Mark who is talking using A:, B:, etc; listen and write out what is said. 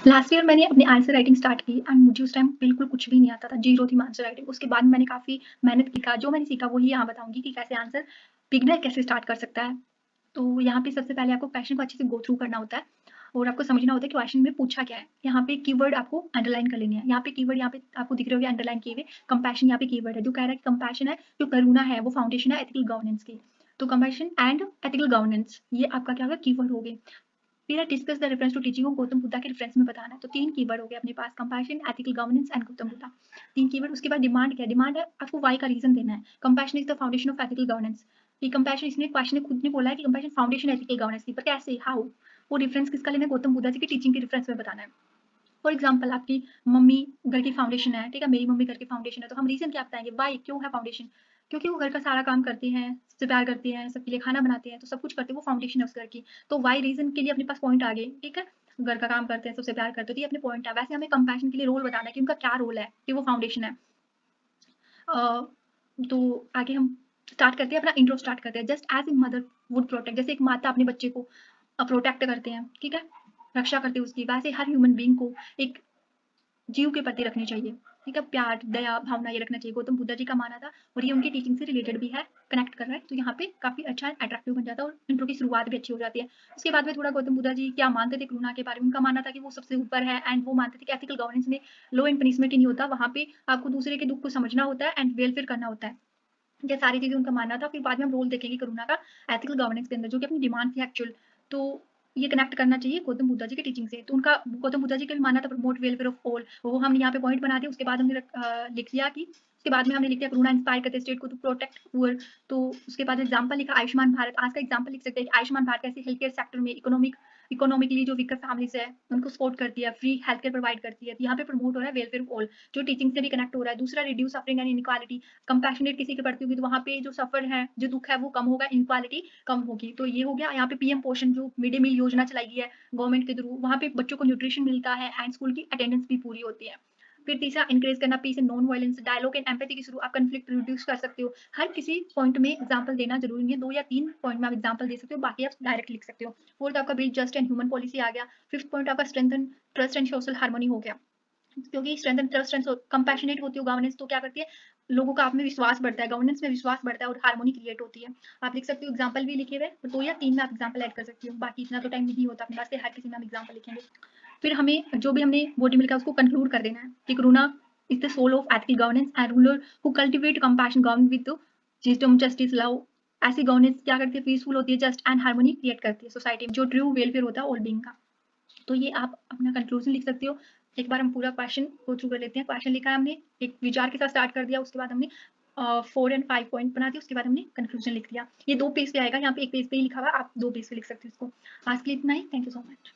A: Last year मैंने अपनी answer writing start की एंड मुझे उस टाइम बिल्कुल कुछ भी नहीं आता था, ज़ीरो थी आंसर राइटिंग। उसके बाद मैंने काफ़ी मेहनत की था, जो मैंने सीखा वही यहाँ बताऊँगी कि कैसे आंसर बिगिनर कैसे स्टार्ट कर सकता है। तो यहाँ पे सबसे पहले आपको क्वेश्चन को अच्छे से गो थ्रू करना होता है और आपको समझना होता है कि क्वेश्चन में पूछा क्या है। यहाँ पे कीवर्ड आपको अंडरलाइन कर लेनी है। यहाँ पे कीवर्ड यहाँ पे आपको दिख रहे होंगे अंडरलाइन किए हुए। कंपैशन यहाँ पे कीवर्ड है, जो कह रहा है कि कंपैशन है, जो करुणा है वो फाउंडेशन है एथिकल गवर्नेंस की। तो कंपैशन एंड एथिकल गवर्नेंस ये आपका क्या होगा, कीवर्ड हो गए। फिर है discuss the reference to teaching को गौतम बुद्धा के रेफरेंस में बताना है। तो 3 कीवर्ड हो गए अपने पास, compassion, ethical governance and Gautam Buddha. 3 keyword. उसके बाद डिमांड क्या है? डिमांड है आपको व्हाई का रीजन देना है। Compassion is the foundation of ethical governance. ये कंपैशन इसने क्वेश्चन ने खुद ने बोला है कि कंपैशन फाउंडेशन एथिकल गवर्नेंस की, पर कैसे, हाउ? वो रेफरेंस किसका लेना है? गौतम बुद्धा जी की टीचिंग के रेफरेंस में बताना है। फॉर एग्जाम्पल आपकी मम्मी घर की फाउंडेशन है, ठीक है, मेरी मम्मी घर की फाउंडेशन है, तो हम रीजन क्या बताएंगे, वाई, क्यों है फाउंडेशन? क्योंकि वो घर का सारा काम करती हैं, सबसे प्यार करती हैं, सबके लिए खाना बनाती हैं, तो सब कुछ करते हैं, वो फाउंडेशन है उस घर की। तो वाई रीजन के लिए अपने पास पॉइंट आ गए, ठीक है, घर का काम करते हैं, सबसे प्यार करते हैं, तो ये अपने पॉइंट है। वैसे हमें कंपैशन के लिए रोल बताना है कि उनका क्या रोल है, कि वो फाउंडेशन है। तो आगे हम स्टार्ट करते हैं, अपना इंट्रो स्टार्ट करते हैं। Just as a mother would protect, जैसे एक माता अपने बच्चे को प्रोटेक्ट करते हैं, ठीक है, रक्षा करते हैं उसकी, वैसे हर ह्यूमन बीइंग को एक जीव के प्रति रखनी चाहिए, ठीक है, प्यार, दया, भावना ये रखना चाहिए। गौतम बुद्धा जी का मानना था और ये उनकी टीचिंग से रिलेटेड भी है, कनेक्ट कर रहा है, तो यहाँ पे काफी अच्छा अट्रैक्टिव बन जाता है और इंट्रो की शुरुआत भी अच्छी हो जाती है। उसके बाद में थोड़ा गौतम बुद्धा जी क्या मानते थे करुणा के बारे में। उनका मानना था कि वो सबसे ऊपर है एंड वो मानते थे कि एथिकल गवर्नेंस में लॉ एंड पनिशमेंट ही नहीं होता, वहाँ पे आपको दूसरे के दुख को समझना होता है एंड वेलफेयर करना होता है। ये सारी चीजें उनका मानना था। फिर बाद में हम रोल देखेंगे करुणा का एथिकल गवर्नेंस के अंदर, जो कि अपनी डिमांड थी एक्चुअल। तो ये कनेक्ट करना चाहिए गौतम बुद्धा जी की टीचिंग से। तो उनका गौतम बुद्धा जी का भी मानना था प्रमोट वेलफेयर ऑफ ऑल, वो हम यहाँ पे पॉइंट बना दिए। उसके बाद हमने लिख दिया कि उसके बाद में हमने लिख दिया करुणा इंस्पायर करते स्टेट को टू प्रोटेक्ट पुअर। तो उसके बाद एग्जाम्पल लिखा आयुष्मान भारत। आज का एग्जाम्पल लिख सकते हैं कि आयुष्मान भारत कैसे हेल्थ केयर सेक्टर में इकोनॉमिकली जो वीकर फैमिलीज है उनको सपोर्ट करती है, फ्री हेल्थ केयर प्रोवाइड करती है। तो यहाँ पे प्रमोट हो रहा है वेलफेयर ऑफ ऑल, जो टीचिंग से भी कनेक्ट हो रहा है। दूसरा, reduce suffering and inequality, compassionate किसी के प्रति होगी तो वहाँ पे जो सफर है, जो दुख है वो कम होगा, इनक्वालिटी कम होगी। तो ये हो गया। यहाँ पे पीएम पोषण जो मिड डे मील योजना चलाई गई है गवर्नमेंट के थ्रू, वहाँ पे बच्चों को न्यूट्रिशन मिलता है एंड स्कूल की अटेंडेंस भी पूरी होती है। फिर तीसरा, इंकरेज करना peace and non violence, dialogue and empathy के थ्रू आप कन्फ्लिक्ट रिड्यूस कर सकते हो। हर किसी पॉइंट में एग्जाम्पल देना जरूरी नहीं है, 2 या 3 पॉइंट में आप एग्जाम्पल दे सकते हो, बाकी आप डायरेक्ट लिख सकते हो। फोर्थ आपका build just and human policy आ गया। फिफ्थ पॉइंट आपका strengthen trust and social harmony हो गया, क्योंकि strength and trust and compassionate होती है गवर्नेंस, तो क्या करती है, लोगों का आप में विश्वास बढ़ता है, गवर्नेंस में विश्वास बढ़ता है और हार्मोनी क्रिएट होती है। आप लिख सकते हो, एग्जांपल भी लिखे हुए, तो 2 या 3 में आप एग्जांपल ऐड कर सकती हो, बाकी इतना तो टाइम नहीं होता अपने पास, हर किसी में हम एग्जांपल लिखेंगे। फिर हमें जो भी हमने बॉडी मिल का उसको कंक्लूड कर देना है कि karuna is the soul of ethical governance and ruler who cultivate compassion govern with wisdom, justice, love. ऐसी गवर्नेंस क्या करती है, पीसफुल होती है, जस्ट एंड हार्मनी क्रिएट करती है सोसाइटी में, जो ट्रू वेलफेयर होता है ऑल बीइंग का। तो ये आप अपना कंक्लूजन लिख सकते हो। एक बार हम पूरा क्वेश्चन गो थ्रू कर लेते हैं। क्वेश्चन लिखा है हमने, एक विचार के साथ स्टार्ट कर दिया, उसके बाद हमने 4 एंड 5 पॉइंट बना दिए, उसके बाद हमने कंक्लूजन लिख दिया। ये 2 पेज पे आएगा, यहाँ पे 1 पेज पे ही लिखा हुआ है, आप 2 पेज पे लिख सकते हो इसको। आज के लिए इतना ही। Thank you so much.